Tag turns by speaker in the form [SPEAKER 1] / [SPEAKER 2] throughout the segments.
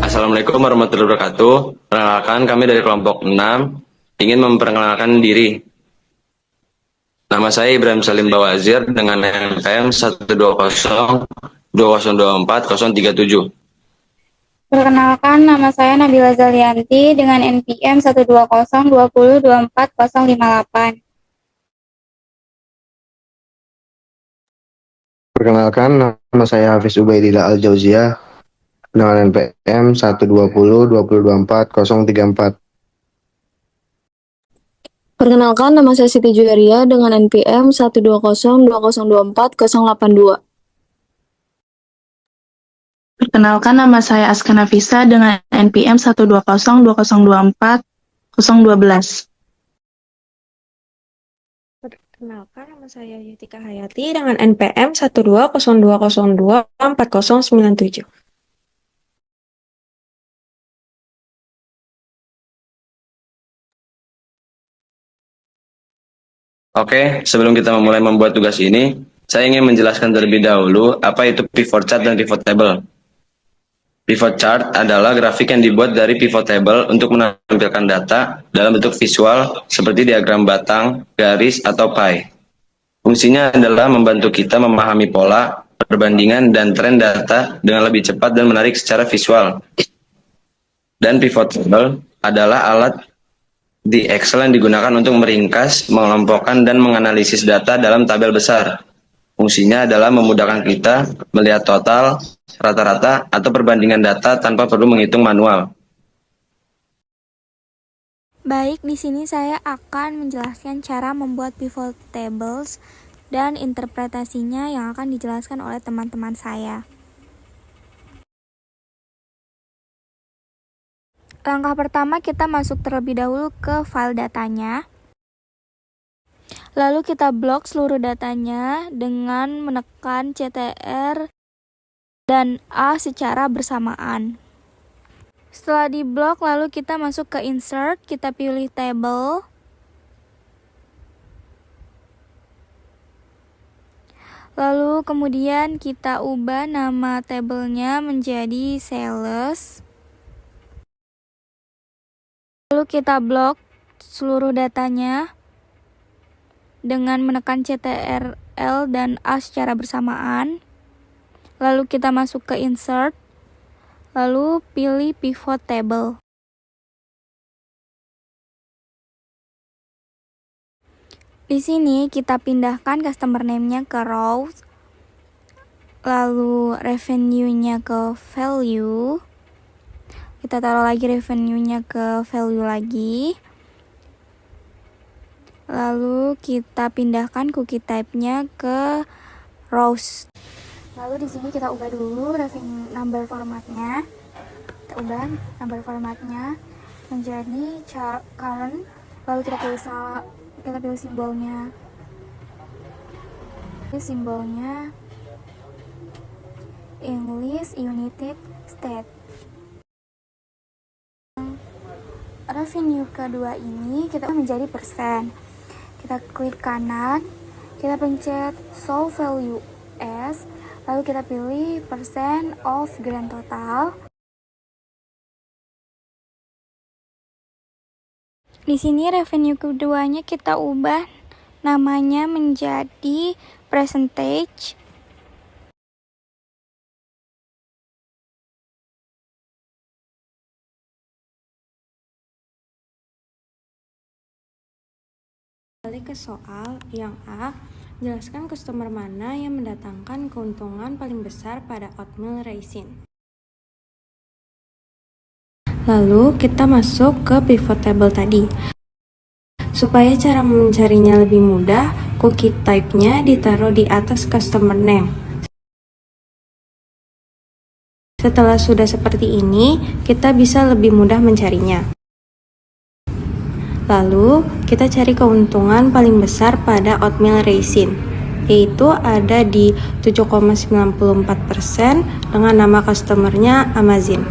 [SPEAKER 1] Assalamualaikum warahmatullahi wabarakatuh. Perkenalkan, kami dari kelompok 6 ingin memperkenalkan diri. Nama saya Ibrahim Salim Bawazir dengan NPM 12020240037.
[SPEAKER 2] Perkenalkan, nama saya Nabila Zalianti dengan NPM 12020240058.
[SPEAKER 3] Perkenalkan, nama saya Hafiz Ubaidillah Al-Jauziyah dengan NPM 12020240034.
[SPEAKER 4] Perkenalkan, nama saya Siti Juwaria dengan NPM 12020240082.
[SPEAKER 5] Perkenalkan, nama saya Aska Nafisa dengan NPM 12020240012.
[SPEAKER 6] Perkenalkan, nama saya Yutika Hayati dengan NPM 12020240097.
[SPEAKER 1] Oke, sebelum kita memulai membuat tugas ini, saya ingin menjelaskan terlebih dahulu apa itu pivot chart dan pivot table. Pivot chart adalah grafik yang dibuat dari pivot table untuk menampilkan data dalam bentuk visual seperti diagram batang, garis, atau pie. Fungsinya adalah membantu kita memahami pola, perbandingan, dan tren data dengan lebih cepat dan menarik secara visual. Dan pivot table adalah alat di Excel yang digunakan untuk meringkas, mengelompokkan, dan menganalisis data dalam tabel besar. Fungsinya adalah memudahkan kita melihat total, rata-rata, atau perbandingan data tanpa perlu menghitung manual.
[SPEAKER 2] Baik, di sini saya akan menjelaskan cara membuat pivot tables dan interpretasinya yang akan dijelaskan oleh teman-teman saya. Langkah pertama, kita masuk terlebih dahulu ke file datanya. Lalu kita blok seluruh datanya dengan menekan CTR dan A secara bersamaan. Setelah diblok, lalu kita masuk ke insert, kita pilih table. Lalu kemudian kita ubah nama tabelnya menjadi sales. Lalu kita blok seluruh datanya dengan menekan CTRL dan A secara bersamaan. Lalu kita masuk ke insert, lalu pilih pivot table. Di sini kita pindahkan customer name-nya ke rows, lalu revenue-nya ke value. Kita taruh lagi revenue-nya ke value lagi. Lalu kita pindahkan cookie type-nya ke rows. Lalu di sini kita ubah dulu revenue number formatnya. Kita ubah number formatnya menjadi current. Lalu kita pilih simbolnya. Simbolnya English United States. Revenue kedua ini kita menjadi persen. Kita klik kanan, kita pencet show value as, lalu kita pilih percent of grand total. Di sini revenue keduanya kita ubah namanya menjadi percentage.
[SPEAKER 6] Balik ke soal yang A, jelaskan customer mana yang mendatangkan keuntungan paling besar pada oatmeal raisin. Lalu kita masuk ke pivot table tadi. Supaya cara mencarinya lebih mudah, cookie type-nya ditaruh di atas customer name. Setelah sudah seperti ini, kita bisa lebih mudah mencarinya. Lalu, kita cari keuntungan paling besar pada oatmeal raisin, yaitu ada di 7,94% dengan nama customernya Amazin.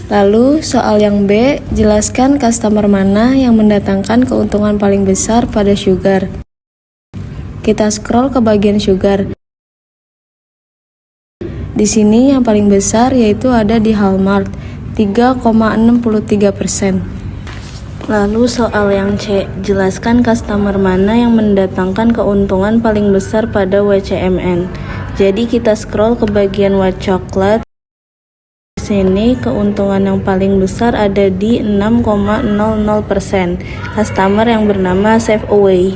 [SPEAKER 4] Lalu, soal yang B, jelaskan customer mana yang mendatangkan keuntungan paling besar pada sugar. Kita scroll ke bagian sugar. Di sini yang paling besar yaitu ada di Hallmark, 3,63%. Lalu soal yang C, jelaskan customer mana yang mendatangkan keuntungan paling besar pada WCMN. Jadi kita scroll ke bagian white chocolate. Di sini keuntungan yang paling besar ada di 6,00%. Customer yang bernama Save Away.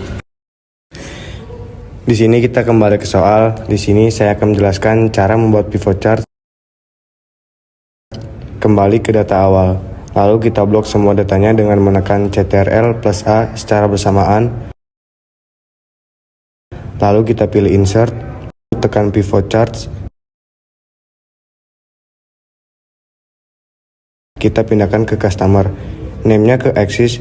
[SPEAKER 7] Di sini kita kembali ke soal. Di sini saya akan menjelaskan cara membuat pivot chart. Kembali ke data awal. Lalu kita blok semua datanya dengan menekan CTRL plus A secara bersamaan. Lalu kita pilih insert, tekan pivot charts. Kita pindahkan ke customer, name-nya ke axis,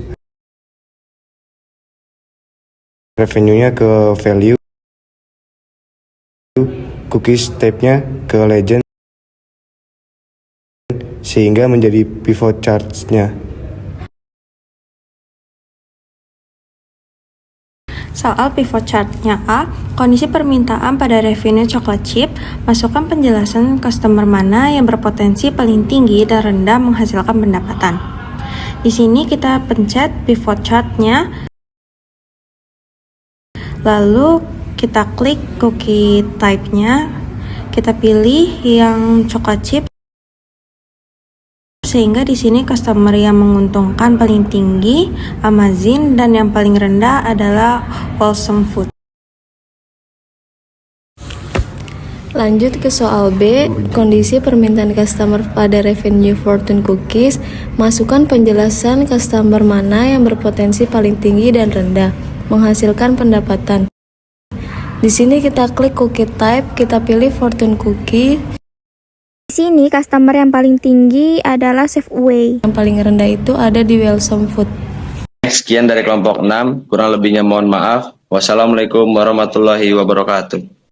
[SPEAKER 7] revenue-nya ke value, cookies type-nya ke legend, sehingga menjadi pivot charts-nya.
[SPEAKER 6] Soal pivot chart-nya A, kondisi permintaan pada revenue coklat chip, masukkan penjelasan customer mana yang berpotensi paling tinggi dan rendah menghasilkan pendapatan. Di sini kita pencet pivot chart-nya, lalu kita klik cookie type-nya, kita pilih yang coklat chip, sehingga di sini customer yang menguntungkan paling tinggi Amazon dan yang paling rendah adalah Wholesome Food.
[SPEAKER 4] Lanjut ke soal B, kondisi permintaan customer pada revenue fortune cookies, masukkan penjelasan customer mana yang berpotensi paling tinggi dan rendah menghasilkan pendapatan. Di sini kita klik cookie type, kita pilih fortune cookie.
[SPEAKER 2] Di sini customer yang paling tinggi adalah Save Away.
[SPEAKER 4] Yang paling rendah itu ada di Wholesome Food.
[SPEAKER 1] Sekian dari kelompok 6, kurang lebihnya mohon maaf. Wassalamualaikum warahmatullahi wabarakatuh.